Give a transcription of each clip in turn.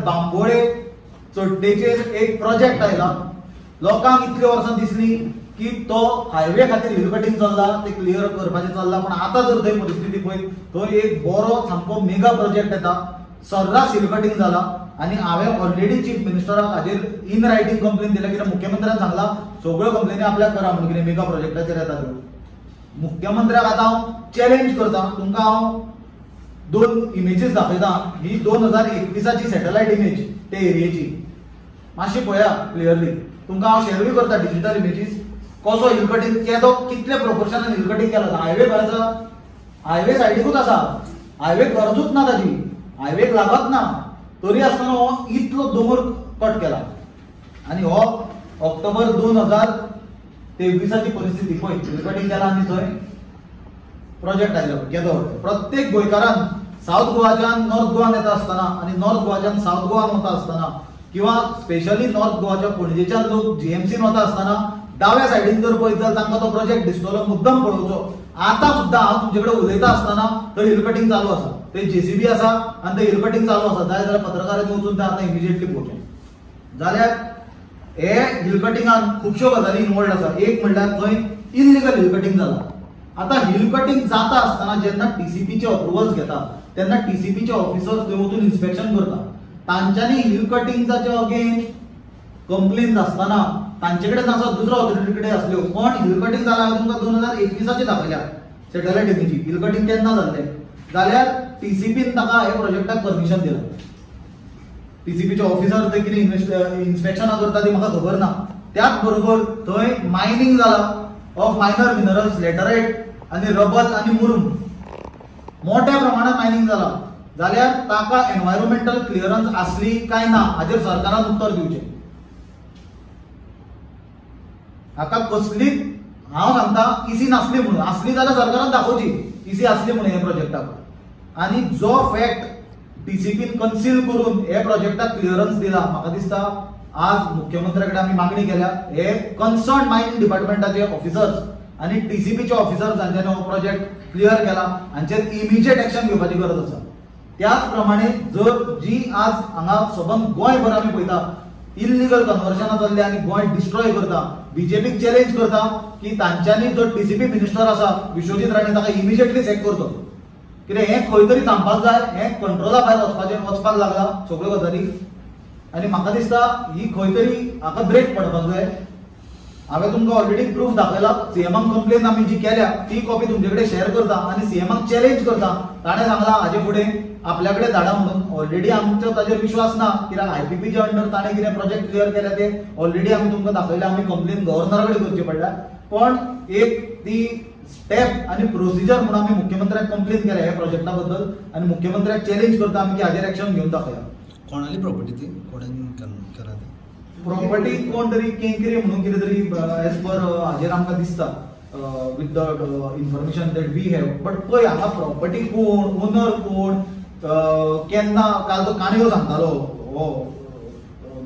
बांबोळे चडणेचेर एक प्रोजेक्ट आयला. लोकांक इतले वर्सां दिसली की तो हायवे खातीर हिल कटिंग चल्ला, ते क्लियर करपाचें चल्ला. पण आतां जर थंय परिस्थिती पळय, थंय एक बरो सामको मेगा प्रोजेक्ट येता, सर्रास हिल कटिंग जाला. आणि हांवें ऑलरेडी चीफ मिनिस्टराक हाजेर इन रायटिंग कंप्लेन दिल्या, कित्याक मुख्यमंत्र्यान सांगला सगळ्यो कंप्लेनी आपल्याक करा म्हणून, कितें मेगा प्रोजेक्टाचेर येता त्यो. मुख्यमंत्र्याक आतां हांव चॅलेंज करता, तुमकां हांव 2 इमेजीस दाखयता. ही 2021ची सॅटेलायट इमेज ते एरियेची, मातशी पळया क्लियरली. तुमकां हांव शेअर बी करता डिजिटल इमेजीस. कसो हिल कटिंग केलो, कितले प्रोपोर्शनान हिल कटिंग केला. हायवे खंय आसा, हायवे सायडीकूच आसा, हायवे गरजूच ना ताजी, हायवेक लागत ना, तरी आसतना हो इतलो दोंगर कट केला. आनी हो ऑक्टोबर 2023ची परिस्थिती पळय, हिल कटिंग केला आनी थंय प्रोजेक्ट आयलो केदो. प्रत्येक गोंयकारान साऊथ गोवाच्यान नॉर्थ गोवान येता आसतना आनी नॉर्थ गोवाच्यान साऊथ गोवान वता आसतना, किंवा स्पेशली नॉर्थ गोवाच्या पणजेच्यान लोक जीएमसीन वता आसतना डाव्या सायडीन जर पळयत जाल्यार तांकां तो प्रोजेक्ट दिसतलो. मुद्दम पळोवचो. आतां सुद्दां हांव तुमचे कडेन उलयता आसतना थंय हिल कटिंग चालू आसा, थंय जेसीबी आसा आनी थंय हिल कटिंग चालू आसा. जाय जाल्यार पत्रकारांनी वचून तें आतां इमिजिएटली पळोवचें. जाल्यार हे हिल कटिंगान खुबश्यो गजाली इनवॉल्ड आसा. एक म्हणल्यार थंय इल्लिगल हिल कटिंग जाला. आतां हिल कटिंग जाता आसतना जेन्ना टीसीपीचे अप्रुवल्स घेता तेन्ना टीसीपीचे ऑफिसर्स थंय वचून इन्स्पेक्शन करता. तांच्यांनी हिल कटिंगचे अगेन्स्ट कंप्लेन आसतना तांचे कडेन आसा दुसरो ऑथॉरिटी कडेन आसल्यो. पण हिल कटिंग जाला हांवें तुमकां 2021ची दाखयल्या सॅटेलायट इमेजी. हिल कटिंग केन्ना जाल्लें जाल्यार टीसीपीन ताका हे प्रोजेक्टाक परमिशन दिलां. टीसीपीचे ऑफिसर थंय कितें इन्स्पेक्शनां करता ती म्हाका खबर ना. त्याच बरोबर थंय मायनिंग जाला ऑफ मायनर मिनरल्स, लॅटरायट आनी रबल आनी मुरुम. मोठ्या प्रमाणात मायनिंग जाला. जाल्यार ताका एनवायरमेंटल क्लियरन्स आसली काय ना हाजेर सरकारान उत्तर दिवचें. हाका कसलीच हांव सांगता इसी नासली म्हणून, आसली जाल्यार सरकारान दाखोवची इसी आसली म्हणून हे प्रोजेक्टाक. आनी जो फॅक्ट टीसीपीन कन्सील करून हे प्रोजेक्टाक क्लियरन्स दिला, म्हाका दिसता आज मुख्यमंत्र्या कडेन आमी मागणी केल्या हे कन्सर्न मायनिंग डिपार्टमेंटाचे ऑफिसर्स आनी टीसीपीचे ऑफिसर्स जांच्यानी हो प्रोजेक्ट क्लियर केला हांचेर इमिजिएट एक्शन घेवपाची गरज आसा. त्याच प्रमाणे जर जी आज हांगा सबंद गोंयभर आमी पळयता इल्लिगल कन्वर्शनां चल्ल्या आनी गोंय डिस्ट्रॉय करता, बीजेपीक चॅलेंज करता की तांच्यांनी जो टीसीपी मिनिस्टर आसा विश्वजीत राणे ताका इमिजिएटली सॅक करचो. कित्याक हें खंय तरी थांबपाक जाय, हें कंट्रोला भायर वचपाक लागला सगळ्यो गजाली. आनी म्हाका दिसता ही खंय तरी हाका ब्रेक पडपाक जाय. हांवें तुमकां ऑलरेडी प्रूफ दाखयला. सीएमाक कंप्लेन आमी जी केल्या ती कॉपी तुमचे कडेन शेअर करता आनी सीएमाक चॅलेंज करता. ताणें सांगला हाजे फुडें आपल्या कडेन धाडा म्हणून. ऑलरेडी आमचो ताजेर विश्वास ना, कित्याक आयपीपीचे अंडर ताणें कितें प्रोजेक्ट क्लियर केल्या ते ऑलरेडी आमी तुमकां दाखयल्या. आमी कंप्लेन गव्हर्नरा कडेन करची पडल्या. पण एक ती स्टेप आनी प्रोसिजर म्हणून आमी मुख्यमंत्र्याक कंप्लेन केल्या ह्या प्रोजेक्टा बद्दल आनी मुख्यमंत्र्याक चॅलेंज करता आमी की हाजेर एक्शन घेवन दाखया. कोणाली प्रॉपर्टी ती कोणें केला ती प्रॉपर्टी कोण तरी केंकरे म्हणून कितें तरी एज पर हाजेर आमकां दिसता with the information that we have. But पळय हांगा प्रॉपर्टी कोण, ओनर कोण, केन्ना काल तो काणयो सांगतालो हो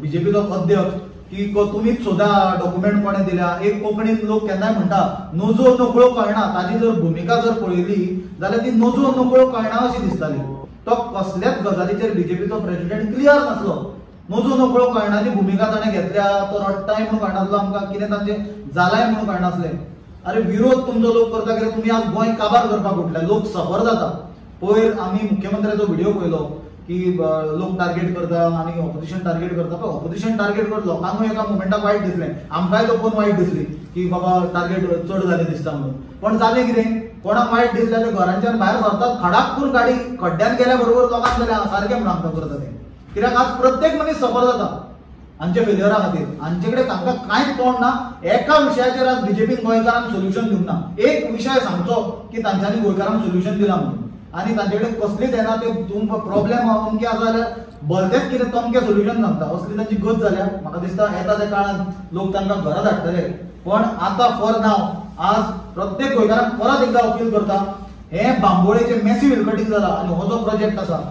बीजेपीचो अध्यक्ष की तुमीच सोदा डॉक्युमेंट कोणें दिल्या. एक कोंकणीन लोक केन्नाय म्हणटा नजो नकळो कळना, ताजी जर भुमिका जर पळयली जाल्यार ती नजो नकळो कळना अशी दिसताली. तो कसल्याच गजालीचेर बीजेपीचो प्रेसिडेंट क्लियर नासलो. नजो नकळो कळनाची भुमिका ताणें घेतल्या, तो रडटाय म्हणून कळनासलो आमकां, कितें तांचें जालाय म्हणून कळनासलें. अरे विरोध तुमचो लोक करता कित्याक तुमी आज गोंय काबार करपाक उठल्या, लोक सफर जाता. पयर आमी मुख्यमंत्र्याचो व्हिडिओ पळयलो की लोक टार्गेट करता आनी ऑपोजिशन टार्गेट करता. पण ऑपोजिशन टार्गेट करता लोकांकूय एका मोमेंटाक वायट दिसलें, आमकांय तो पळोवन वायट दिसली की बाबा टार्गेट चड जालें दिसता म्हणून. पण जालें कितें, कोणाक वायट दिसलें ते घरांच्यान भायर सरतात, खडाकपूर गाडी खड्ड्यान गेल्या बरोबर लोकांक जालें सारकें म्हणून आमकां करता तें. कित्याक आज प्रत्येक मनीस सफर जाता हांचे फेल्युअरा खातीर. हांचे कडेन तांकां कांयच तोंड ना. एका विशयाचेर आज बीजेपीन गोंयकारांक सोल्युशन दिवंक ना. एक विशय सांगचो की तांच्यांनी गोंयकारांक सोल्युशन दिलां म्हणून आनी तांचे कडेन कसलीच येना ते तुमकां प्रॉब्लेम अमकें आसा जाल्यार भलतेच कितें तमकें सोल्युशन सांगता असली तांची गत जाल्या. म्हाका दिसता येता त्या काळांत लोक तांकां घरा धाडटले. पण आतां फॉर नाव आज प्रत्येक गोंयकारांक परत एकदां अपील करता, हे बांबोळेचें मॅसिव हिल कटिंग जाला आनी हो जो प्रोजेक्ट आसा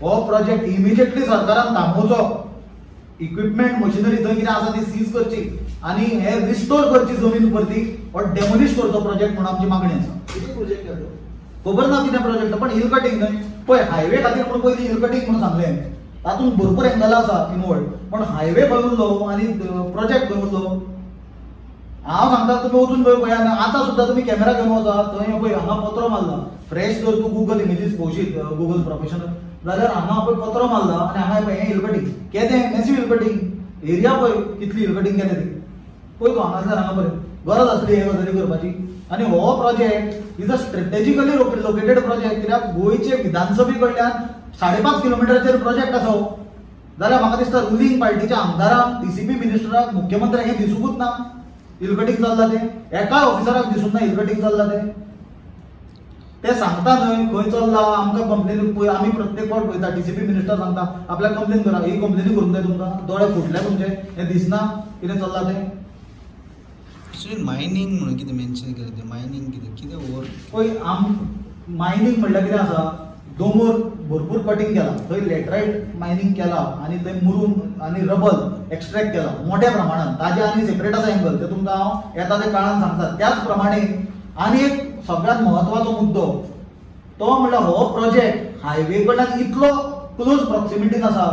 हो प्रोजेक्ट इमिजिएटली सरकारान थांबोवचो. इक्विपमेंट मशिनरी थंय कितें आसा ती सीज करची आनी हे रिस्टोर करची जमीन परती, हो डेमोलिश करचो प्रोजेक्ट म्हणून आमची मागणी आसा. कितें प्रोजेक्ट खबर ना कितें प्रोजेक्ट, पण हिल कटिंग न्हय. पळय हायवे खातीर म्हणून पयलीं हिल कटिंग म्हणून सांगलें. तातूंत भरपूर एंगल आसा इनवॉल्ड, पण हायवे खंय उरलो आनी प्रोजेक्ट खंय उरलो? हांव सांगता तुमी वचून थंय पळया. आतां सुद्दां तुमी कॅमेरा घेवन वचा, थंय पळय हांगा पत्रो मारला. फ्रेश जर तूं गुगल इमेजीस पळोवशीत, गुगल प्रोफेशनल, जाल्यार हांगा पळय पत्रो मारला आनी हांगा पळय हें हिलकटिंग केदें मॅसिव हिलकटिंग. एरिया पळय कितली हिलकटिंग केल्या ती पळय तूं हांगासल्यार हांगा पळय. गरज आसली हे गजाली करपाची. आनी हो project is a strategically located project, कित्याक गोंयचे विधानसभे कडल्यान 5.5 किलोमिटराचेर प्रोजेक्ट आसा हो. जाल्यार म्हाका दिसता रुलींग पार्टीच्या आमदारांक, डीसीपी मिनिस्टराक, मुख्यमंत्र्याक हें दिसूंकूच ना हिलकटिंग चल्ला तें. एकाय ऑफिसराक दिसूंक ना हिलकटिंग चल्ला तें. ते सांगता न्हय खंय चल्ला, आमकां कंप्लेन पळय. आमी प्रत्येक फावट पळयता डीसीपी मिनिस्टर सांगता आपल्याक कंप्लेन करा. ही कंप्लेनी करूंक जाय तुमकां, दोळे फुटले तुमचे, हें दिसना कितें चल्ला तें. एक्चुअली मायनिंग म्हणून कितें मेन्शन केलें तें मायनिंग कितें ओवर पळय मायनिंग म्हणल्यार कितें आसा, दोंगर भरपूर कटिंग केला, थंय लॅटरायट मायनिंग केला आनी थंय मुरूम आनी रबल एक्सट्रॅक्ट केला मोठ्या प्रमाणात. ताजे आनी सेपरेट आसा एंगल, ते तुमकां हांव येता ते काळान सांगता. त्याच प्रमाणे आनी एक सगळ्यांत म्हत्वाचो मुद्दो तो म्हणल्यार हो प्रोजेक्ट हायवे कडल्यान इतलो क्लोज प्रॉक्सिमिटीन आसा.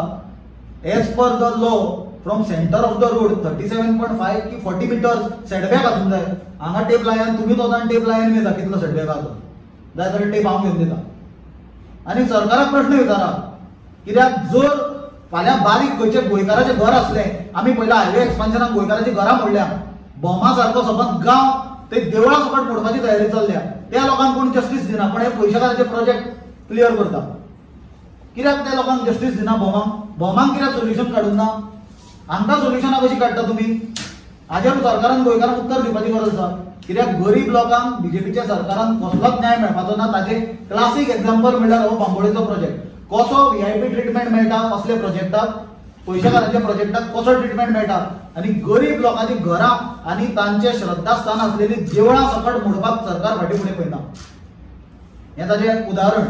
As per the law from centre of the road 37.5 की 40 मिटर्स सेटबॅक आसूंक जाय. हांगा टेप लायन तुमी वचून टेप लायन मेळटा कितलो सेटबॅक आसा तो. जाय जाल्यार टेप हांव घेवन दिता. आनी सरकाराक प्रश्न विचारा, कित्याक जर फाल्यां बारीक खंयचे गोंयकाराचें घर आसलें, आमी पयला हायवे एक्सपान्शनाक गोंयकारांची घरां मोडल्या, बोमा सारको सबंद गांव ते देवळां सकट मोडपाची तयारी चल्ल्या. त्या लोकांक कोण जस्टीस दिना, पण हे पयशेकारांचे प्रोजेक्ट क्लियर करता. कित्याक त्या लोकांक जस्टीस दिना? बोमांक कित्याक सोल्युशन काडून ना? हांकां सोल्युशनां कशीं काडटा तुमी? हाजेर सरकारान गोंयकारांक उत्तर दिवपाची गरज आसा. कित्याक गरीब लोकांक बीजेपीच्या सरकारान कसलोच न्याय मेळपाचो ना. ताजे क्लासीक एक्झाम्पल म्हणल्यार हो बांबोळेचो प्रोजेक्ट. कसो VIP ट्रिटमेंट मेळटा कसले प्रोजेक्टाक, पयशेकारांच्या प्रोजेक्टाक कसो ट्रिटमेंट मेळटा, आनी गरीब लोकांची घरां आनी तांचे श्रद्धास्थान आसलेली देवळां सकट मोडपाक सरकार फाटीं फुडें पळयना. हें ताजें उदाहरण.